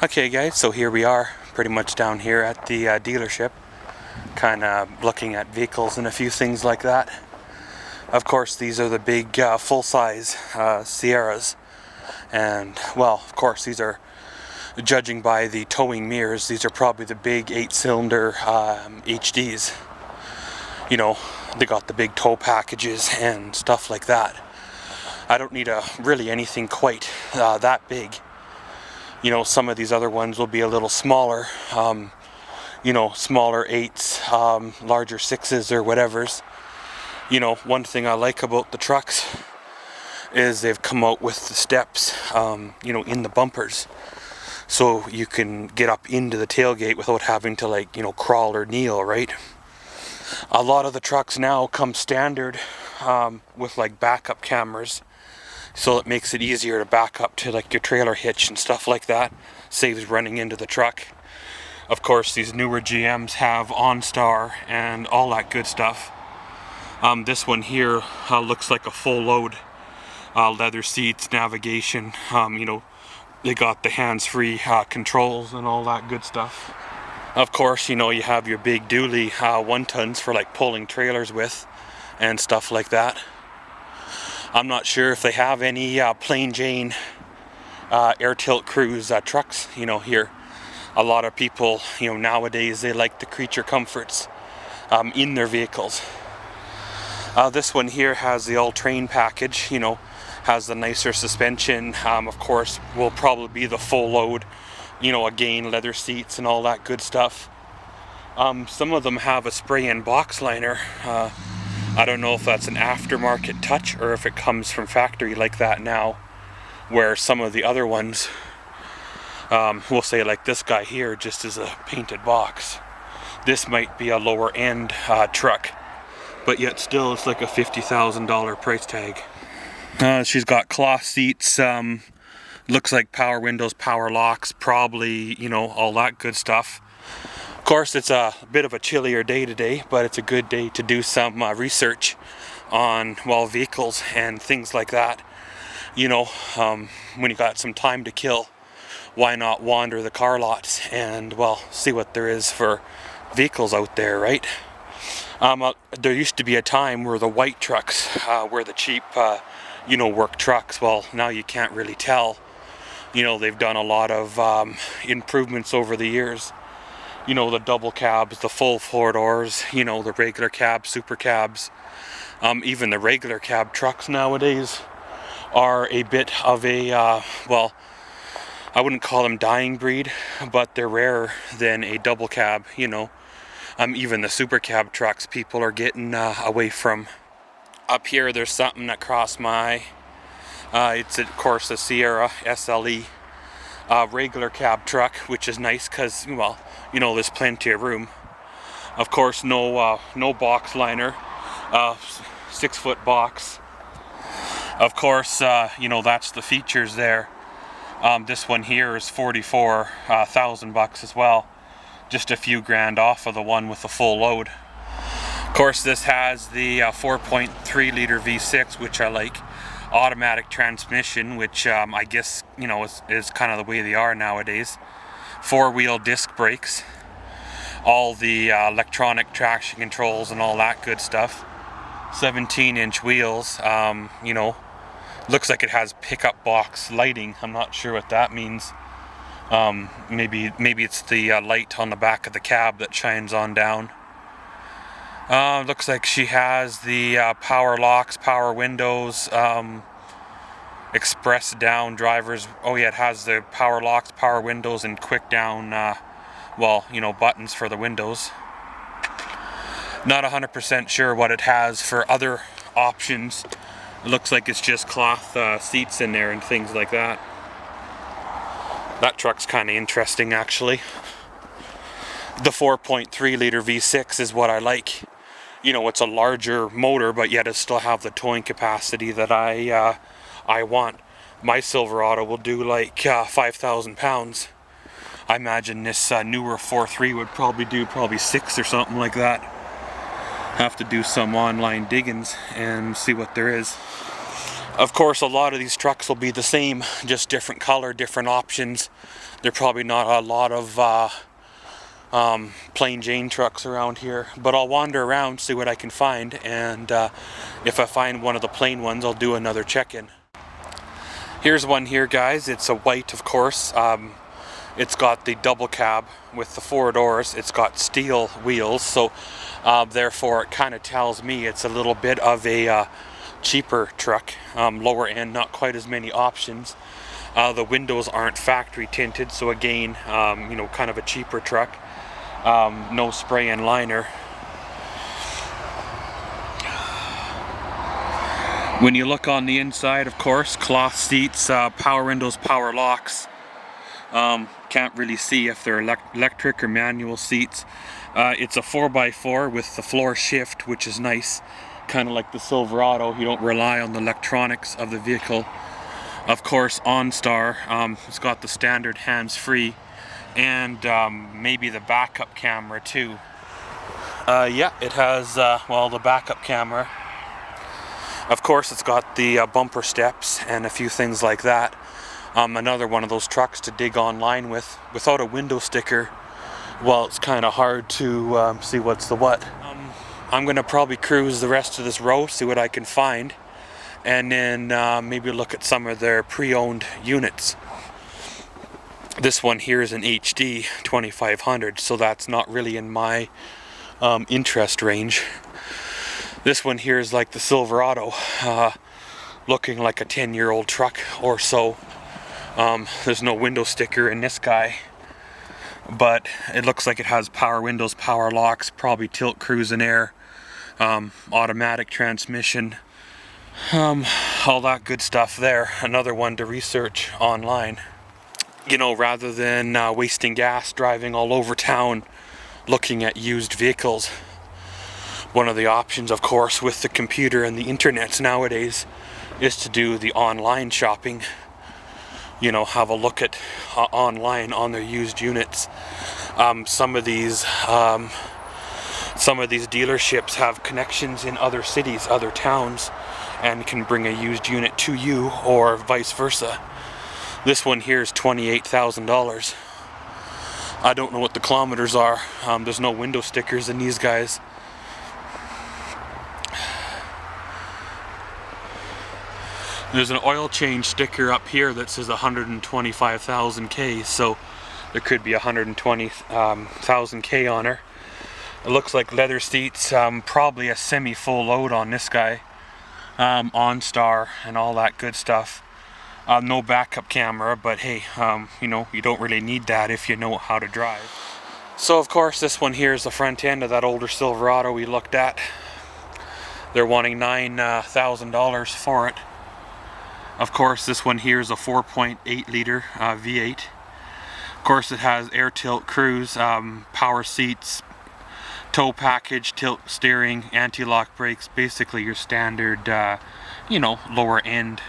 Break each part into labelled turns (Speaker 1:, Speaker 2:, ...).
Speaker 1: Okay guys, so here we are, pretty much down here at the dealership, kind of looking at vehicles and a few things like that. Of course, these are the big full-size Sierras, and well, of course, these are, judging by the towing mirrors, these are probably the big 8-cylinder HDs. You know, they got the big tow packages and stuff like that. I don't need really anything quite that big. You know, some of these other ones will be a little smaller, you know, smaller 8s, larger 6s or whatevers. You know, one thing I like about the trucks is they've come out with the steps, you know, in the bumpers. So you can get up into the tailgate without having to, like, you know, crawl or kneel, right? A lot of the trucks now come standard with like backup cameras. So it makes it easier to back up to like your trailer hitch and stuff like that. Saves running into the truck. Of course, these newer GMs have OnStar and all that good stuff. This one here looks like a full load. Leather seats, navigation, you know, they got the hands-free controls and all that good stuff. Of course, you know, you have your big dually 1-tons for like pulling trailers with and stuff like that. I'm not sure if they have any plain Jane air tilt cruise trucks, you know, here. A lot of people, you know, nowadays they like the creature comforts in their vehicles. This one here has the all-terrain package, you know, has the nicer suspension. Of course, will probably be the full load, you know, again, leather seats and all that good stuff. Some of them have a spray-in box liner. I don't know if that's an aftermarket touch or if it comes from factory like that now, where some of the other ones, we'll say like this guy here, just is a painted box. This might be a lower end truck, but yet still it's like a $50,000 price tag. She's got cloth seats, looks like power windows, power locks, probably, you know, all that good stuff. Of course, it's a bit of a chillier day today, but it's a good day to do some research on, well, vehicles and things like that. You know, when you got some time to kill, why not wander the car lots and, well, see what there is for vehicles out there, right? There used to be a time where the white trucks were the cheap, you know, work trucks. Well, now you can't really tell. You know, they've done a lot of improvements over the years. You know, the double cabs, the full 4 doors, you know, the regular cabs, super cabs. Even the regular cab trucks nowadays are a bit of a, well, I wouldn't call them dying breed, but they're rarer than a double cab, you know. Even the super cab trucks people are getting away from. Up here there's something that crossed my eye. It's of course a Sierra SLE regular cab truck, which is nice because, well, you know, there's plenty of room. Of course, no box liner, 6-foot box. Of course, you know, that's the features there. This one here is $44,000 as well, just a few grand off of the one with the full load. Of course, this has the 4.3 liter V6, which I like. Automatic transmission, which I guess, you know, is kind of the way they are nowadays. 4-wheel disc brakes, all the electronic traction controls and all that good stuff. 17-inch wheels. You know, looks like it has pickup box lighting. I'm not sure what that means. Maybe it's the light on the back of the cab that shines on down. Looks like she has the power locks, power windows, express down drivers. Oh yeah, it has the power locks, power windows, and quick down, well, you know, buttons for the windows. Not 100% sure what it has for other options. It looks like it's just cloth seats in there and things like that. That truck's kind of interesting, actually. The 4.3 liter V6 is what I like. You know, it's a larger motor, but yet it still have the towing capacity that I want. My Silverado will do like 5,000 pounds. I imagine this newer 4.3 would probably do 6 or something like that. Have to do some online diggings and see what there is. Of course, a lot of these trucks will be the same, just different color, different options. There are probably not a lot of plain Jane trucks around here, but I'll wander around, see what I can find, and if I find one of the plain ones, I'll do another check-in. Here's one here, guys. It's a white, of course. It's got the double cab with the 4 doors. It's got steel wheels, so therefore it kind of tells me it's a little bit of a cheaper truck, lower end, not quite as many options. The windows aren't factory tinted, so again, you know, kind of a cheaper truck. No spray and liner. When you look on the inside, of course, cloth seats, power windows, power locks. Can't really see if they're electric or manual seats. It's a 4x4 with the floor shift, which is nice. Kind of like the Silverado, you don't rely on the electronics of the vehicle. Of course, OnStar, it's got the standard hands-free, and maybe the backup camera too. Yeah, it has, well, the backup camera. Of course, it's got the bumper steps and a few things like that. Another one of those trucks to dig online with. Without a window sticker, well, it's kind of hard to see what's the what. I'm going to probably cruise the rest of this row, see what I can find, and then maybe look at some of their pre-owned units. This one here is an HD 2500, so that's not really in my interest range. This one here is like the Silverado, looking like a 10-year-old truck or so. There's no window sticker in this guy, but it looks like it has power windows, power locks, probably tilt, cruise and air, automatic transmission, all that good stuff there. Another one to research online. You know, rather than wasting gas driving all over town looking at used vehicles, one of the options, of course, with the computer and the internet nowadays is to do the online shopping. You know, have a look at online on their used units. Some of these dealerships have connections in other cities, other towns, and can bring a used unit to you, or vice versa. This one here is $28,000. I don't know what the kilometers are. There's no window stickers in these guys. There's an oil change sticker up here that says 125,000 K, so there could be 120,000 K on her. It looks like leather seats, probably a semi-full load on this guy. OnStar and all that good stuff. No backup camera, but hey, you know, you don't really need that if you know how to drive. So of course this one here is the front end of that older Silverado we looked at. They're wanting $9,000 for it. Of course, this one here is a 4.8 liter V8. Of course, it has air tilt cruise, power seats, tow package, tilt steering, anti-lock brakes, basically your standard, you know, lower end,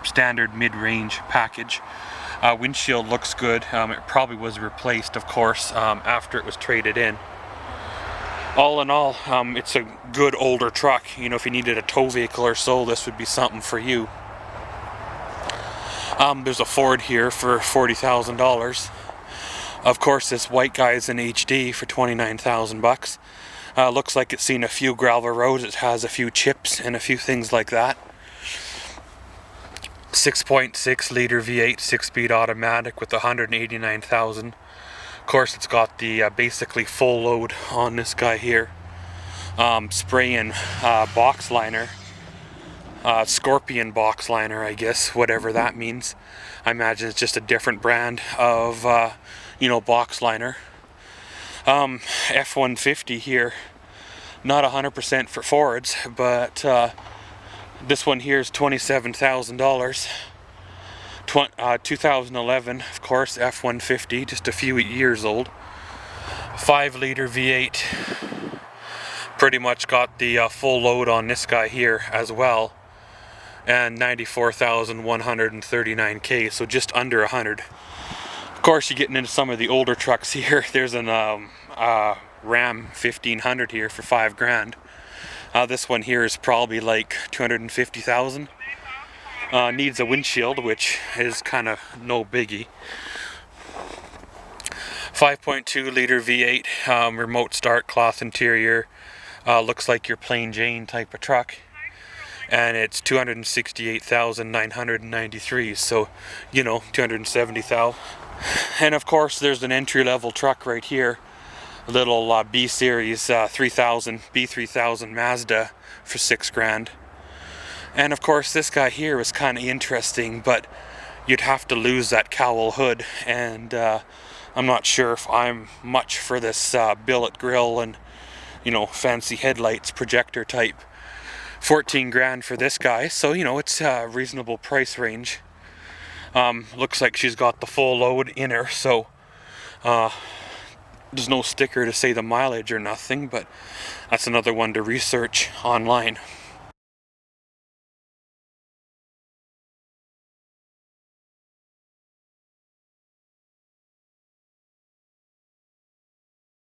Speaker 1: standard mid-range package. Windshield looks good. It probably was replaced, of course, after it was traded in. All in all, it's a good older truck. You know, if you needed a tow vehicle or so, this would be something for you. There's a Ford here for $40,000. Of course, this white guy is in HD for $29,000. Looks like it's seen a few gravel roads. It has a few chips and a few things like that. 6.6 liter V8, 6-speed automatic with 189,000. Of course, it's got the basically full load on this guy here. Spray and box liner. Scorpion box liner, I guess, whatever that means. I imagine it's just a different brand of, you know, box liner. F-150 here, not 100% for Fords, but this one here is $27,000. 2011, of course, F-150, just a few years old. 5 liter V8. Pretty much got the full load on this guy here as well. And 94,139 K, so just under 100. Of course, you're getting into some of the older trucks here. There's an Ram 1500 here for $5,000. This one here is probably like 250,000. Needs a windshield, which is kind of no biggie. 5.2 liter V8, remote start, cloth interior. Looks like your plain Jane type of truck. And it's 268,993, so, you know, 270,000. And of course there's an entry-level truck right here, a little B series 3000 B3000 Mazda for $6,000. And of course this guy here was kind of interesting, but you'd have to lose that cowl hood, and I'm not sure if I'm much for this billet grille and, you know, fancy headlights, projector type. 14 grand for this guy, so you know, it's a reasonable price range. Looks like she's got the full load in her, so there's no sticker to say the mileage or nothing, but that's another one to research online.